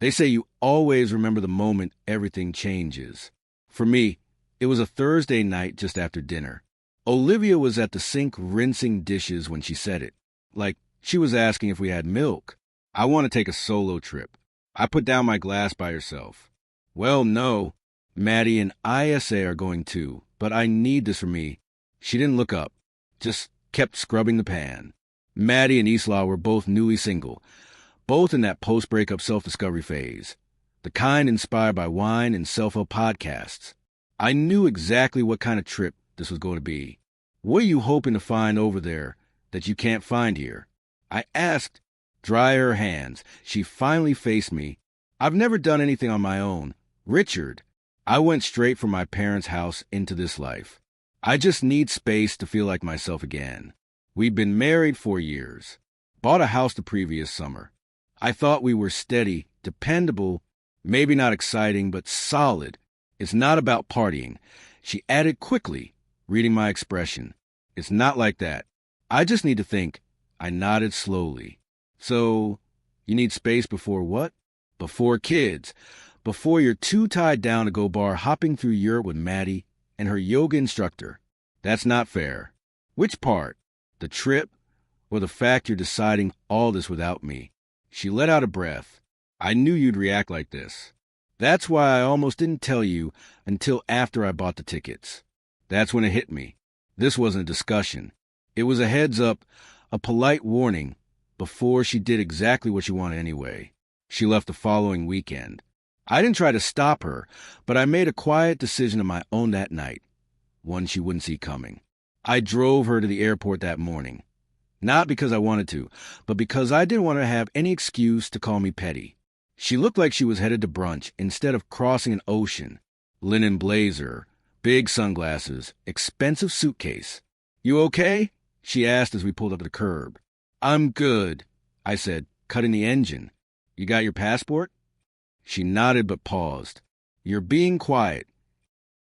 They say you always remember the moment everything changes. For me, it was a Thursday night just after dinner. Olivia was at the sink rinsing dishes when she said it. Like, she was asking if we had milk. I want to take a solo trip. I put down my glass by herself. Well, no. Maddie and ISA are going too, but I need this for me. She didn't look up, just kept scrubbing the pan. Maddie and Isla were both newly single, both in that post-breakup self-discovery phase, the kind inspired by wine and self-help podcasts. I knew exactly what kind of trip this was going to be. What are you hoping to find over there that you can't find here? I asked. Dry her hands. She finally faced me. I've never done anything on my own. Richard, I went straight from my parents' house into this life. I just need space to feel like myself again. We'd been married 4 years. Bought a house the previous summer. I thought we were steady, dependable, maybe not exciting, but solid. It's not about partying. She added quickly, reading my expression. It's not like that. I just need to think. I nodded slowly. So, you need space before what? Before kids. Before you're too tied down to go bar hopping through Europe with Maddie and her yoga instructor. That's not fair. Which part? The trip? Or the fact you're deciding all this without me? She let out a breath. I knew you'd react like this. That's why I almost didn't tell you until after I bought the tickets. That's when it hit me. This wasn't a discussion. It was a heads up, a polite warning, before she did exactly what she wanted anyway. She left the following weekend. I didn't try to stop her, but I made a quiet decision of my own that night, one she wouldn't see coming. I drove her to the airport that morning. Not because I wanted to, but because I didn't want her to have any excuse to call me petty. She looked like she was headed to brunch instead of crossing an ocean. Linen blazer, big sunglasses, expensive suitcase. You okay? She asked as we pulled up to the curb. I'm good, I said, cutting the engine. You got your passport? She nodded but paused. You're being quiet.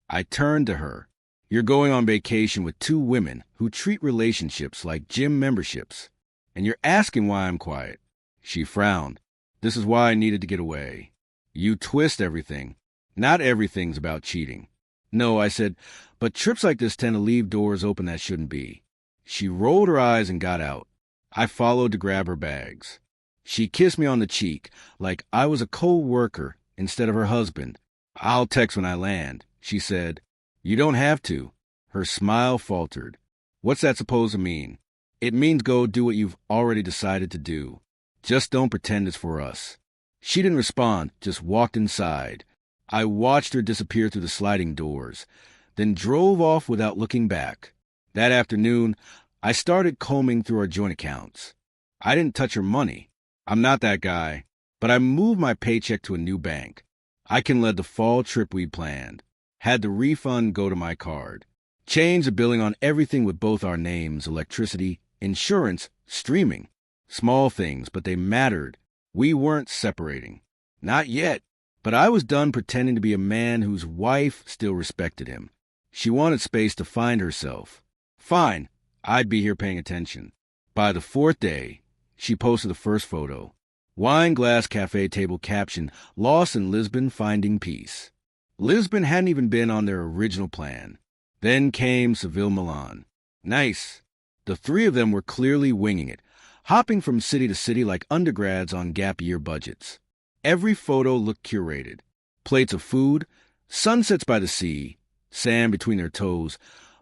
I turned to her. You're going on vacation with 2 women who treat relationships like gym memberships. And you're asking why I'm quiet. She frowned. This is why I needed to get away. You twist everything. Not everything's about cheating. No, I said, but trips like this tend to leave doors open that shouldn't be. She rolled her eyes and got out. I followed to grab her bags. She kissed me on the cheek like I was a co-worker instead of her husband. I'll text when I land, she said. You don't have to. Her smile faltered. What's that supposed to mean? It means go do what you've already decided to do. Just don't pretend it's for us. She didn't respond, just walked inside. I watched her disappear through the sliding doors, then drove off without looking back. That afternoon, I started combing through our joint accounts. I didn't touch her money. I'm not that guy, but I moved my paycheck to a new bank. I can lead the fall trip we planned. Had the refund go to my card. Changed the billing on everything with both our names, electricity, insurance, streaming. Small things, but they mattered. We weren't separating. Not yet. But I was done pretending to be a man whose wife still respected him. She wanted space to find herself. Fine, I'd be here paying attention. By the 4th day, she posted the first photo. Wine glass cafe table caption, Lost in Lisbon Finding Peace. Lisbon hadn't even been on their original plan. Then came Seville, Milan. Nice. The 3 of them were clearly winging it, hopping from city to city like undergrads on gap year budgets. Every photo looked curated. Plates of food, sunsets by the sea, sand between their toes,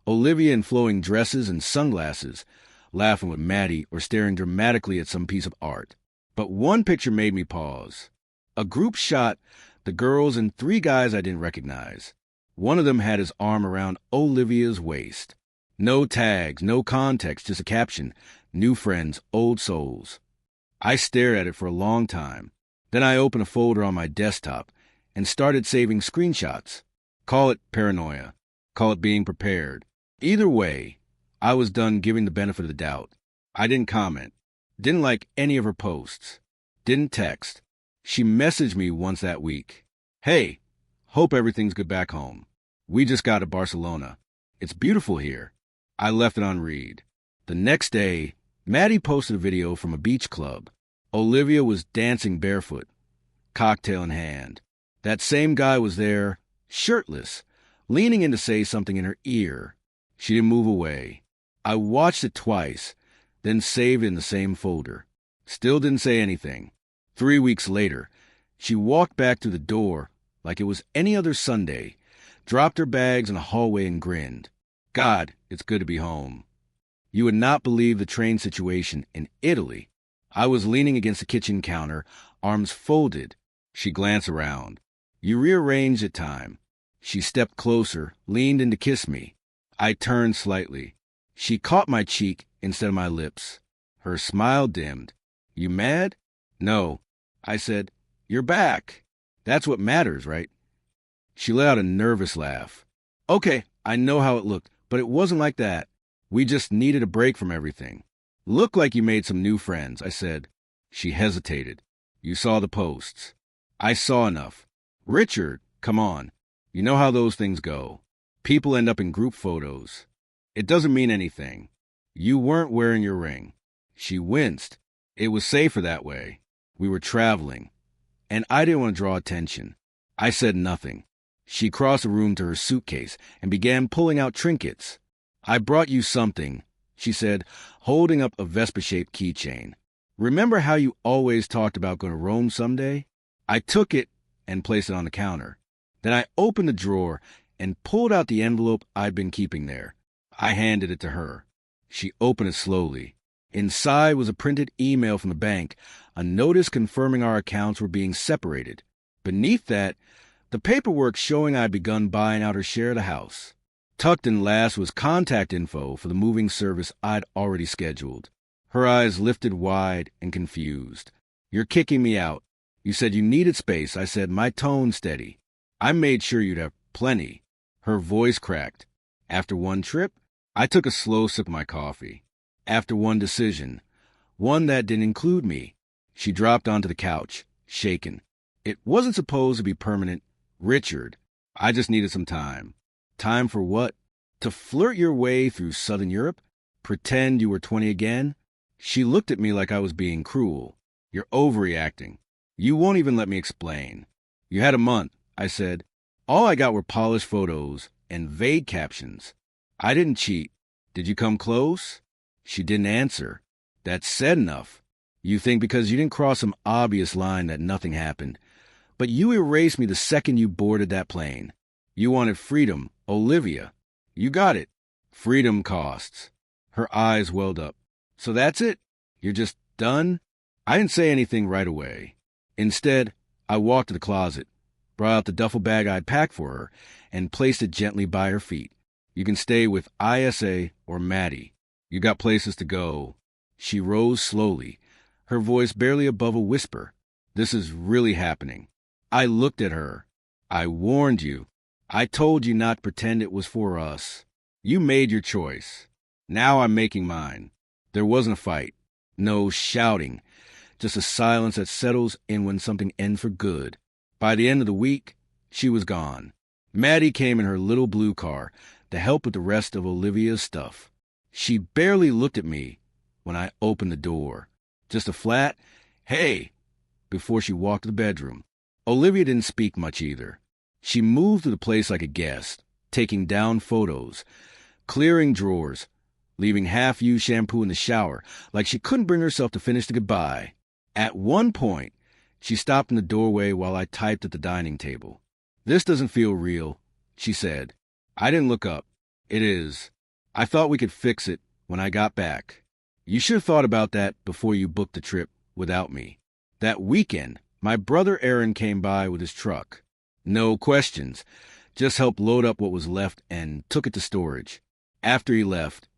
Olivia in flowing dresses and sunglasses, laughing with Maddie or staring dramatically at some piece of art. But one picture made me pause. A group shot, the girls and 3 guys I didn't recognize. One of them had his arm around Olivia's waist. No tags, no context, just a caption, New friends, old souls. I stared at it for a long time. Then I opened a folder on my desktop and started saving screenshots. Call it paranoia. Call it being prepared. Either way, I was done giving the benefit of the doubt. I didn't comment. Didn't like any of her posts. Didn't text. She messaged me once that week. Hey, hope everything's good back home. We just got to Barcelona. It's beautiful here. I left it on read. The next day, Maddie posted a video from a beach club. Olivia was dancing barefoot. cocktail in hand. That same guy was there, shirtless, leaning in to say something in her ear. She didn't move away. I watched it twice, then saved it in the same folder. Still didn't say anything. 3 weeks later, she walked back through the door like it was any other Sunday, dropped her bags in the hallway and grinned. God, it's good to be home. You would not believe the train situation in Italy. I was leaning against the kitchen counter, arms folded. She glanced around. You rearranged at time. She stepped closer, leaned in to kiss me. I turned slightly. She caught my cheek instead of my lips. Her smile dimmed. You mad? No. I said, you're back. That's what matters, right? She let out a nervous laugh. Okay, I know how it looked, but it wasn't like that. We just needed a break from everything. Looked like you made some new friends, I said. She hesitated. You saw the posts. I saw enough. Richard, come on. You know how those things go. People end up in group photos. It doesn't mean anything. You weren't wearing your ring. She winced. It was safer that way. We were traveling. And I didn't want to draw attention. I said nothing. She crossed the room to her suitcase and began pulling out trinkets. I brought you something, she said, holding up a Vespa-shaped keychain. Remember how you always talked about going to Rome someday? I took it and placed it on the counter. Then I opened the drawer and pulled out the envelope I'd been keeping there. I handed it to her. She opened it slowly. Inside was a printed email from the bank, a notice confirming our accounts were being separated. Beneath that, the paperwork showing I'd begun buying out her share of the house. Tucked in last was contact info for the moving service I'd already scheduled. Her eyes lifted wide and confused. You're kicking me out. You said you needed space. I said, my tone steady. I made sure you'd have plenty. Her voice cracked. After one trip, I took a slow sip of my coffee. After one decision, one that didn't include me, she dropped onto the couch, shaken. It wasn't supposed to be permanent. Richard, I just needed some time. Time for what? To flirt your way through Southern Europe? Pretend you were 20 again? She looked at me like I was being cruel. You're overreacting. You won't even let me explain. You had a month, I said. All I got were polished photos and vague captions. I didn't cheat. Did you come close? She didn't answer. That's said enough. You think because you didn't cross some obvious line that nothing happened. But you erased me the second you boarded that plane. You wanted freedom, Olivia. You got it. Freedom costs. Her eyes welled up. So that's it? You're just done? I didn't say anything right away. Instead, I walked to the closet, brought out the duffel bag I'd packed for her, and placed it gently by her feet. You can stay with ISA or Maddie. You got places to go. She rose slowly, her voice barely above a whisper. This is really happening. I looked at her. I warned you. I told you not to pretend it was for us. You made your choice. Now I'm making mine. There wasn't a fight. No shouting. Just a silence that settles in when something ends for good. By the end of the week, she was gone. Maddie came in her little blue car to help with the rest of Olivia's stuff. She barely looked at me when I opened the door. Just a flat, hey, before she walked to the bedroom. Olivia didn't speak much either. She moved through the place like a guest, taking down photos, clearing drawers, leaving half-used shampoo in the shower, like she couldn't bring herself to finish the goodbye. At one point, she stopped in the doorway while I typed at the dining table. This doesn't feel real, she said. I didn't look up. It is. I thought we could fix it when I got back. You should have thought about that before you booked the trip without me. That weekend, my brother Aaron came by with his truck. No questions. Just helped load up what was left and took it to storage. After he left,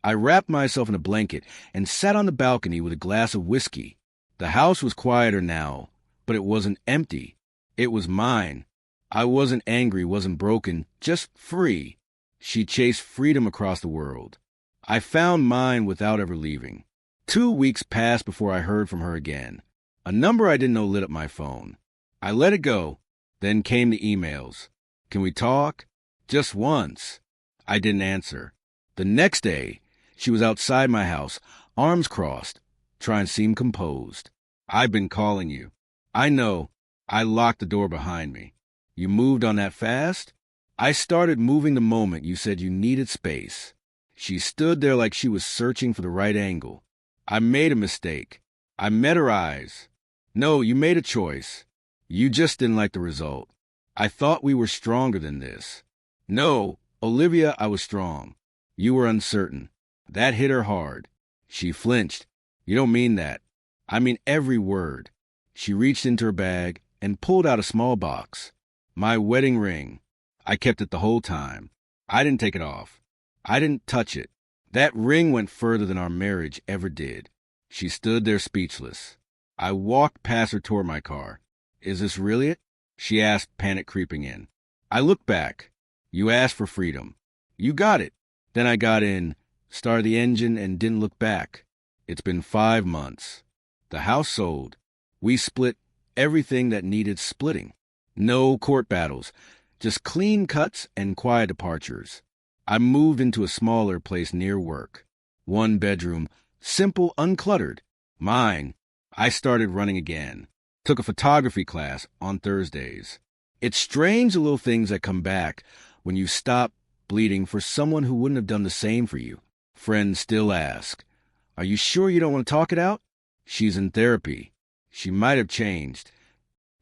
I wrapped myself in a blanket and sat on the balcony with a glass of whiskey. The house was quieter now, but it wasn't empty. It was mine. I wasn't angry, wasn't broken, just free. She chased freedom across the world. I found mine without ever leaving. 2 weeks passed before I heard from her again. A number I didn't know lit up my phone. I let it go. Then came the emails. Can we talk? Just once. I didn't answer. The next day, she was outside my house, arms crossed, trying to seem composed. I've been calling you. I know. I locked the door behind me. You moved on that fast? I started moving the moment you said you needed space. She stood there like she was searching for the right angle. I made a mistake. I met her eyes. No, you made a choice. You just didn't like the result. I thought we were stronger than this. No, Olivia, I was strong. You were uncertain. That hit her hard. She flinched. You don't mean that. I mean every word. She reached into her bag and pulled out a small box. My wedding ring. I kept it the whole time. I didn't take it off. I didn't touch it. That ring went further than our marriage ever did. She stood there speechless. I walked past her toward my car. Is this really it? She asked, panic creeping in. I looked back. You asked for freedom. You got it. Then I got in, started the engine, and didn't look back. It's been 5 months. The house sold. We split everything that needed splitting. No court battles, just clean cuts and quiet departures. I moved into a smaller place near work. 1 bedroom, simple, uncluttered. Mine. I started running again. Took a photography class on Thursdays. It's strange the little things that come back when you stop bleeding for someone who wouldn't have done the same for you. Friends still ask, are you sure you don't want to talk it out? She's in therapy. She might have changed.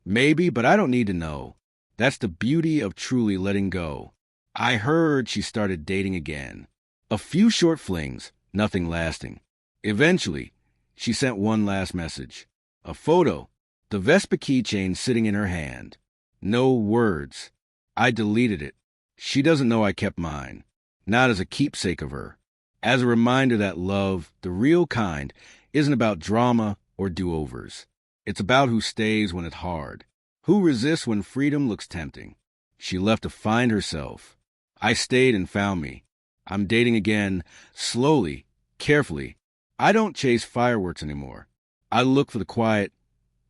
Maybe, but I don't need to know. That's the beauty of truly letting go. I heard she started dating again. A few short flings, nothing lasting. Eventually, she sent one last message. A photo, the Vespa keychain sitting in her hand. No words. I deleted it. She doesn't know I kept mine. Not as a keepsake of her. As a reminder that love, the real kind, isn't about drama or do-overs. It's about who stays when it's hard. Who resists when freedom looks tempting. She left to find herself. I stayed and found me. I'm dating again, slowly, carefully. I don't chase fireworks anymore. I look for the quiet,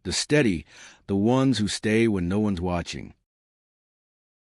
the steady, the ones who stay when no one's watching.